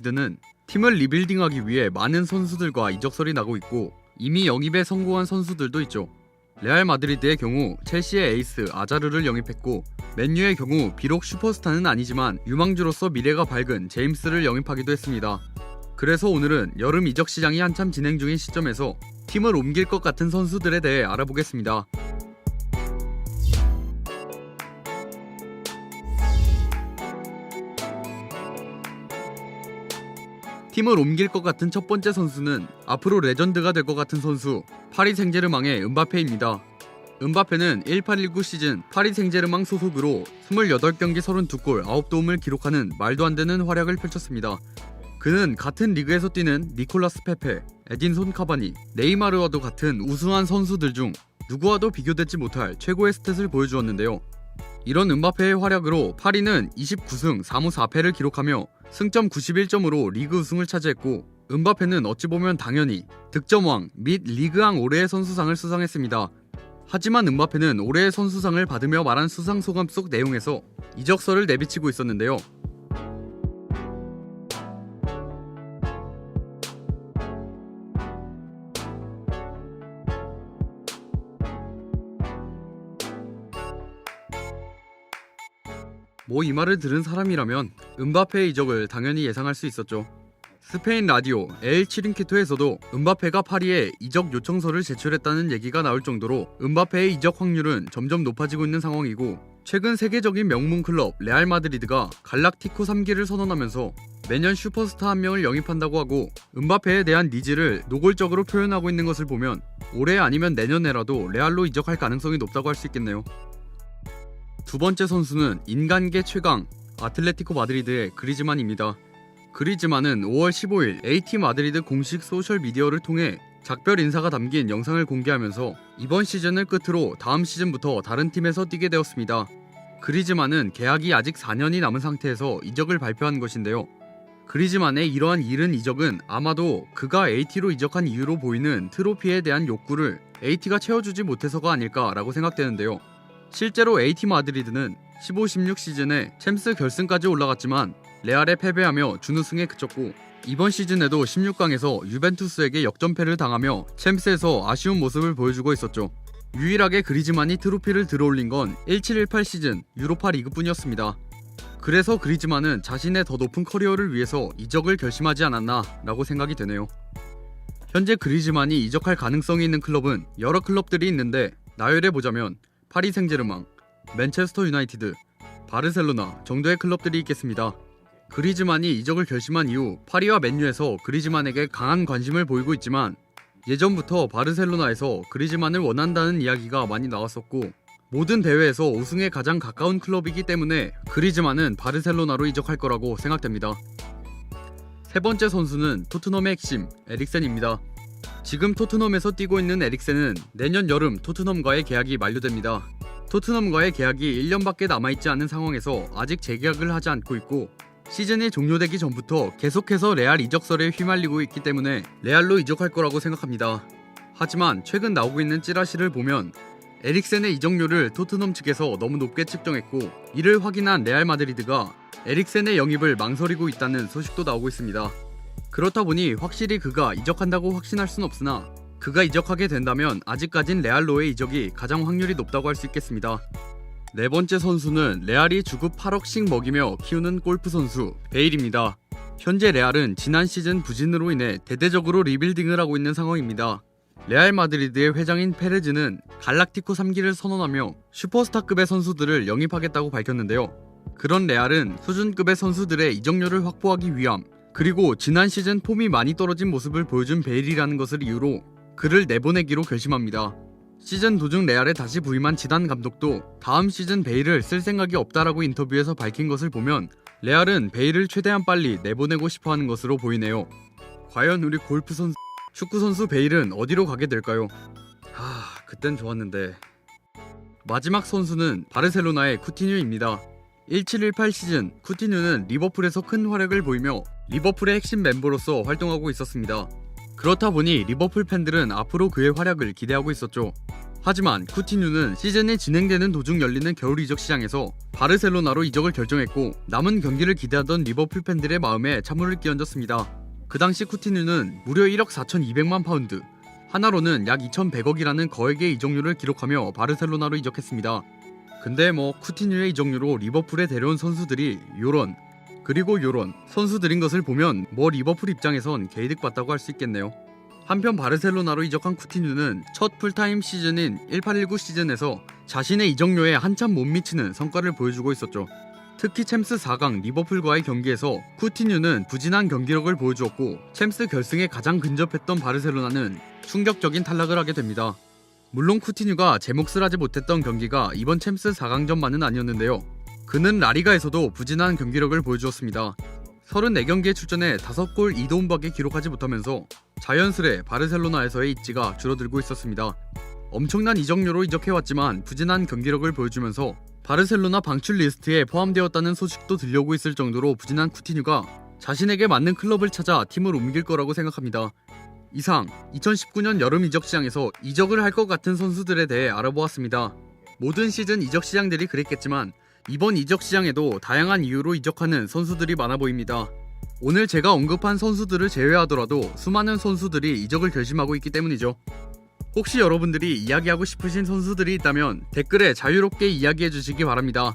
는 팀을 리빌딩하기 위해 많은 선수들과 이적설이 나고 있고 이미 영입에 성공한 선수들도 있죠. 레알 마드리드의 경우 첼시의 에이스 아자르를 영입했고 맨유의 경우 비록 슈퍼스타는 아니지만 유망주로서 미래가 밝은 제임스를 영입하기도 했습니다. 그래서 오늘은 여름 이적 시장이 한참 진행 중인 시점에서 팀을 옮길 것 같은 선수들에 대해 알아보겠습니다. 팀을 옮길 것 같은 첫 번째 선수는 앞으로 레전드가 될 것 같은 선수 파리 생제르맹의 은바페입니다. 은바페는 18-19 시즌 파리 생제르맹 소속으로 28경기 32골 9도움을 기록하는 말도 안 되는 활약을 펼쳤습니다. 그는 같은 리그에서 뛰는 니콜라스 페페, 에딘손 카바니, 네이마르와도 같은 우승한 선수들 중 누구와도 비교되지 못할 최고의 스탯을 보여주었는데요. 이런 은바페의 활약으로 파리는 29승 4무 4패를 기록하며 승점 91점으로 리그 우승을 차지했고 은바페는 어찌 보면 당연히 득점왕 및 리그왕 올해의 선수상을 수상했습니다. 하지만 은바페는 올해의 선수상을 받으며 말한 수상 소감 속 내용에서 이적설을 내비치고 있었는데요. 이 말을 들은 사람이라면 은바페의 이적을 당연히 예상할 수 있었죠. 스페인 라디오 엘 치링키토에서도 은바페가 파리에 이적 요청서를 제출했다는 얘기가 나올 정도로 은바페의 이적 확률은 점점 높아지고 있는 상황이고 최근 세계적인 명문 클럽 레알 마드리드가 갈락티코 3기를 선언하면서 매년 슈퍼스타 한 명을 영입한다고 하고 은바페에 대한 니즈를 노골적으로 표현하고 있는 것을 보면 올해 아니면 내년에라도 레알로 이적할 가능성이 높다고 할 수 있겠네요. 두 번째 선수는 인간계 최강 아틀레티코 마드리드의 그리즈만입니다. 그리즈만은 5월 15일 AT 마드리드 공식 소셜미디어를 통해 작별 인사가 담긴 영상을 공개하면서 이번 시즌을 끝으로 다음 시즌부터 다른 팀에서 뛰게 되었습니다. 그리즈만은 계약이 아직 4년이 남은 상태에서 이적을 발표한 것인데요. 그리즈만의 이러한 이른 이적은 아마도 그가 AT로 이적한 이유로 보이는 트로피에 대한 욕구를 AT가 채워주지 못해서가 아닐까라고 생각되는데요. 실제로 AT 마드리드는 15-16 시즌에 챔스 결승까지 올라갔지만 레알에 패배하며 준우승에 그쳤고 이번 시즌에도 16강에서 유벤투스에게 역전패를 당하며 챔스에서 아쉬운 모습을 보여주고 있었죠. 유일하게 그리즈만이 트로피를 들어올린 건 17-18 시즌 유로파 리그뿐이었습니다. 그래서 그리즈만은 자신의 더 높은 커리어를 위해서 이적을 결심하지 않았나 라고 생각이 되네요. 현재 그리즈만이 이적할 가능성이 있는 클럽은 여러 클럽들이 있는데 나열해보자면 파리 생제르맹, 맨체스터 유나이티드, 바르셀로나 정도의 클럽들이 있겠습니다. 그리즈만이 이적을 결심한 이후 파리와 맨유에서 그리즈만에게 강한 관심을 보이고 있지만 예전부터 바르셀로나에서 그리즈만을 원한다는 이야기가 많이 나왔었고 모든 대회에서 우승에 가장 가까운 클럽이기 때문에 그리즈만은 바르셀로나로 이적할 거라고 생각됩니다. 세 번째 선수는 토트넘의 핵심 에릭센입니다. 지금 토트넘에서 뛰고 있는 에릭센은 내년 여름 토트넘과의 계약이 만료됩니다. 토트넘과의 계약이 1년밖에 남아있지 않은 상황에서 아직 재계약을 하지 않고 있고 시즌이 종료되기 전부터 계속해서 레알 이적설에 휘말리고 있기 때문에 레알로 이적할 거라고 생각합니다. 하지만 최근 나오고 있는 찌라시를 보면 에릭센의 이적료를 토트넘 측에서 너무 높게 측정했고 이를 확인한 레알 마드리드가 에릭센의 영입을 망설이고 있다는 소식도 나오고 있습니다. 그렇다 보니 확실히 그가 이적한다고 확신할 순 없으나 그가 이적하게 된다면 아직까진 레알로의 이적이 가장 확률이 높다고 할 수 있겠습니다. 네 번째 선수는 레알이 주급 8억씩 먹이며 키우는 골프 선수 베일입니다. 현재 레알은 지난 시즌 부진으로 인해 대대적으로 리빌딩을 하고 있는 상황입니다. 레알 마드리드의 회장인 페레즈는 갈락티코 3기를 선언하며 슈퍼스타급의 선수들을 영입하겠다고 밝혔는데요. 그런 레알은 수준급의 선수들의 이적료를 확보하기 위함 그리고 지난 시즌 폼이 많이 떨어진 모습을 보여준 베일이라는 것을 이유로 그를 내보내기로 결심합니다. 시즌 도중 레알에 다시 부임한 지단 감독도 다음 시즌 베일을 쓸 생각이 없다라고 인터뷰에서 밝힌 것을 보면 레알은 베일을 최대한 빨리 내보내고 싶어하는 것으로 보이네요. 과연 우리 골프 선수, 축구 선수 베일은 어디로 가게 될까요? 그땐 좋았는데. 마지막 선수는 바르셀로나의 쿠티뉴입니다. 17-18 시즌 쿠티뉴는 리버풀에서 큰 활약을 보이며 리버풀의 핵심 멤버로서 활동하고 있었습니다. 그렇다 보니 리버풀 팬들은 앞으로 그의 활약을 기대하고 있었죠. 하지만 쿠티뉴는 시즌이 진행되는 도중 열리는 겨울 이적 시장에서 바르셀로나로 이적을 결정했고 남은 경기를 기대하던 리버풀 팬들의 마음에 찬물을 끼얹었습니다. 그 당시 쿠티뉴는 무려 1억 4,200만 파운드, 하나로는 약 2,100억이라는 거액의 이적료를 기록하며 바르셀로나로 이적했습니다. 근데 쿠티뉴의 이적료로 리버풀에 데려온 선수들이 요런 그리고 요런 선수들인 것을 보면 리버풀 입장에선 개이득 봤다고 할 수 있겠네요. 한편 바르셀로나로 이적한 쿠티뉴는 첫 풀타임 시즌인 18-19 시즌에서 자신의 이적료에 한참 못 미치는 성과를 보여주고 있었죠. 특히 챔스 4강 리버풀과의 경기에서 쿠티뉴는 부진한 경기력을 보여주었고 챔스 결승에 가장 근접했던 바르셀로나는 충격적인 탈락을 하게 됩니다. 물론 쿠티뉴가 제 몫을 하지 못했던 경기가 이번 챔스 4강전만은 아니었는데요. 그는 라리가에서도 부진한 경기력을 보여주었습니다. 34경기에 출전해 5골 2도움밖에 기록하지 못하면서 자연스레 바르셀로나에서의 입지가 줄어들고 있었습니다. 엄청난 이적료로 이적해왔지만 부진한 경기력을 보여주면서 바르셀로나 방출 리스트에 포함되었다는 소식도 들려오고 있을 정도로 부진한 쿠티뉴가 자신에게 맞는 클럽을 찾아 팀을 옮길 거라고 생각합니다. 이상 2019년 여름 이적 시장에서 이적을 할 것 같은 선수들에 대해 알아보았습니다. 모든 시즌 이적 시장들이 그랬겠지만 이번 이적 시장에도 다양한 이유로 이적하는 선수들이 많아 보입니다. 오늘 제가 언급한 선수들을 제외하더라도 수많은 선수들이 이적을 결심하고 있기 때문이죠. 혹시 여러분들이 이야기하고 싶으신 선수들이 있다면 댓글에 자유롭게 이야기해 주시기 바랍니다.